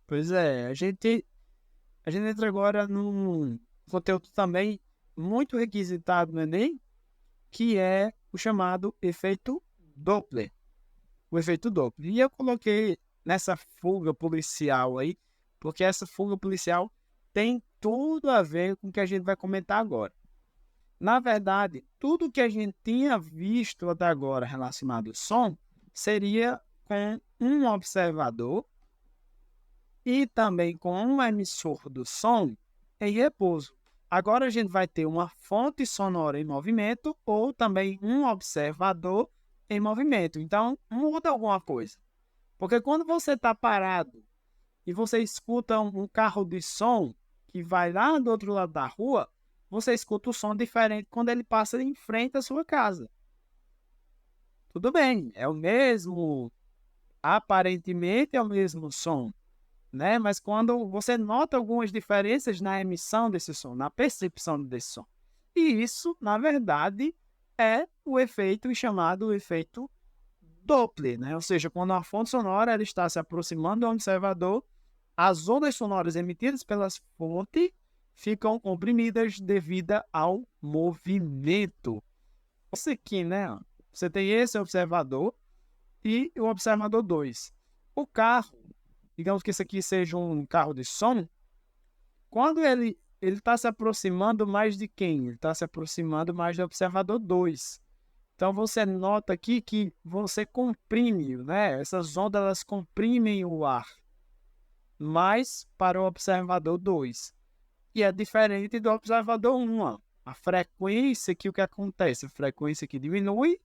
Pois é, a gente entra agora num conteúdo também muito requisitado no Enem, que é o chamado efeito Doppler. O efeito Doppler. E eu coloquei nessa fuga policial aí, porque essa fuga policial tem tudo a ver com o que a gente vai comentar agora. Na verdade, tudo que a gente tinha visto até agora relacionado ao som seria com um observador e também com um emissor do som em repouso. Agora a gente vai ter uma fonte sonora em movimento ou também um observador em movimento. Então, muda alguma coisa. Porque quando você está parado e você escuta um carro de som que vai lá do outro lado da rua, você escuta o som diferente quando ele passa em frente à sua casa. Tudo bem, é o mesmo, aparentemente é o mesmo som, né? Mas quando você nota algumas diferenças na emissão desse som, na percepção desse som. E isso, na verdade, é o efeito chamado efeito Doppler, né? Ou seja, quando a fonte sonora ela está se aproximando do observador, as ondas sonoras emitidas pelas fontes ficam comprimidas devido ao movimento. Isso aqui, né? Você tem esse observador e o observador 2. O carro, digamos que esse aqui seja um carro de som, quando ele está se aproximando mais de quem? Ele está se aproximando mais do observador 2. Então você nota aqui que você comprime, né? Essas ondas elas comprimem o ar mais para o observador 2. E é diferente do observador 1. Ó. A frequência aqui, o que acontece? A frequência aqui diminui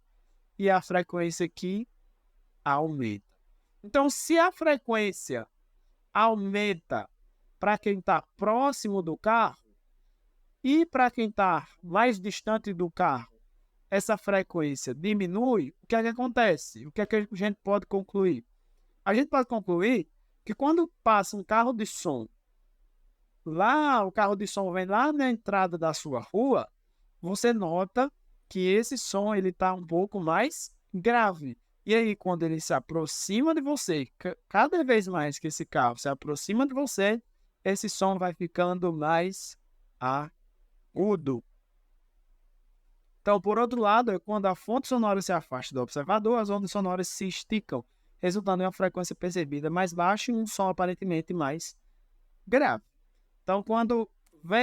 e a frequência aqui aumenta. Então, se a frequência aumenta para quem está próximo do carro e para quem está mais distante do carro, essa frequência diminui, o que é que acontece? O que é que a gente pode concluir? A gente pode concluir que quando passa um carro de som, lá o carro de som vem lá na entrada da sua rua, você nota que esse som ele está um pouco mais grave. E aí, quando ele se aproxima de você, cada vez mais que esse carro se aproxima de você, esse som vai ficando mais agudo. Então, por outro lado, quando a fonte sonora se afasta do observador, as ondas sonoras se esticam, resultando em uma frequência percebida mais baixa e um som aparentemente mais grave. Então, quando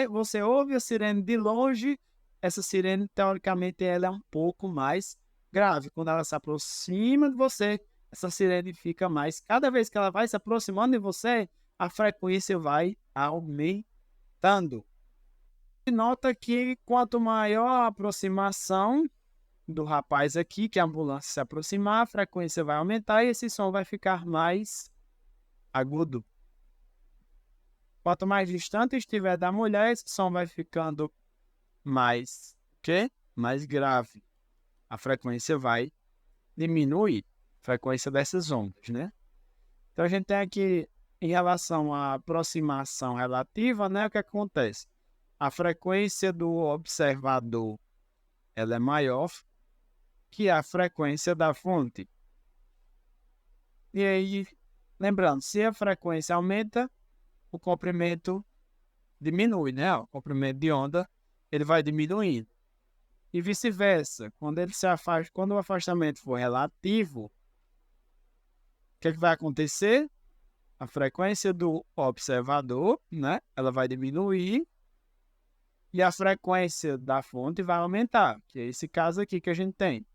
você ouve a sirene de longe, essa sirene, teoricamente, ela é um pouco mais grave. Quando ela se aproxima de você, essa sirene fica mais... Cada vez que ela vai se aproximando de você, a frequência vai aumentando. E nota que quanto maior a aproximação do rapaz aqui, que a ambulância se aproximar, a frequência vai aumentar e esse som vai ficar mais agudo. Quanto mais distante estiver da mulher, esse som vai ficando mais, quê? Mais grave. A frequência vai diminuir, a frequência dessas ondas, né? Então a gente tem aqui, em relação à aproximação relativa, né? O que acontece? A frequência do observador ela é maior que a frequência da fonte. E aí, lembrando, se a frequência aumenta, o comprimento diminui, né? O comprimento de onda ele vai diminuindo. E vice-versa, quando ele se afasta, quando o afastamento for relativo, o que vai acontecer? A frequência do observador, né? Ela vai diminuir e a frequência da fonte vai aumentar, que é esse caso aqui que a gente tem.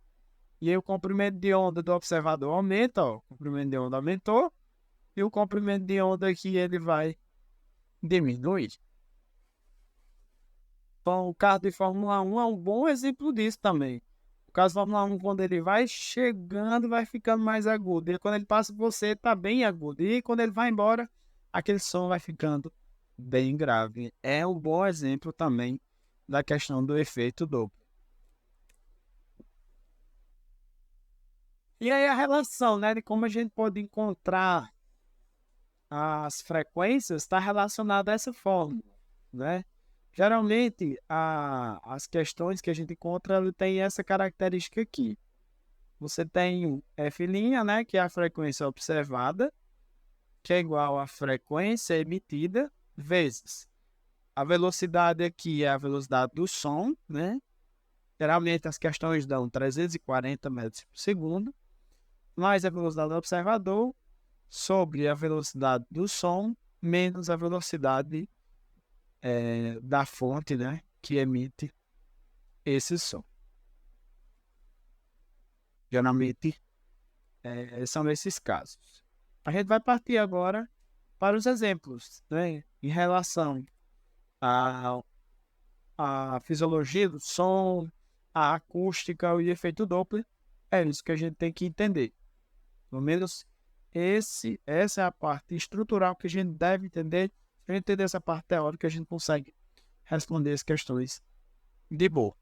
E aí o comprimento de onda do observador aumenta, ó, o comprimento de onda aumentou, e o comprimento de onda aqui ele vai diminuir. Então, o carro de Fórmula 1 é um bom exemplo disso também. O carro de Fórmula 1, quando ele vai chegando, vai ficando mais agudo. E quando ele passa por você, está bem agudo. E quando ele vai embora, aquele som vai ficando bem grave. É um bom exemplo também da questão do efeito Doppler. E aí a relação, né, de como a gente pode encontrar as frequências está relacionada dessa forma, né? Geralmente, as questões que a gente encontra ele tem essa característica aqui. Você tem F', né, que é a frequência observada, que é igual à frequência emitida vezes a velocidade aqui é a velocidade do som, né? Geralmente as questões dão 340 metros por segundo, mais a velocidade do observador sobre a velocidade do som menos a velocidade da fonte, né? Que emite esse som. Geralmente são esses casos. A gente vai partir agora para os exemplos, né? Em relação à, à fisiologia do som, à acústica e efeito Doppler. É isso que a gente tem que entender. Pelo menos essa é a parte estrutural que a gente deve entender. Se a gente entender essa parte teórica, a gente consegue responder as questões de boa.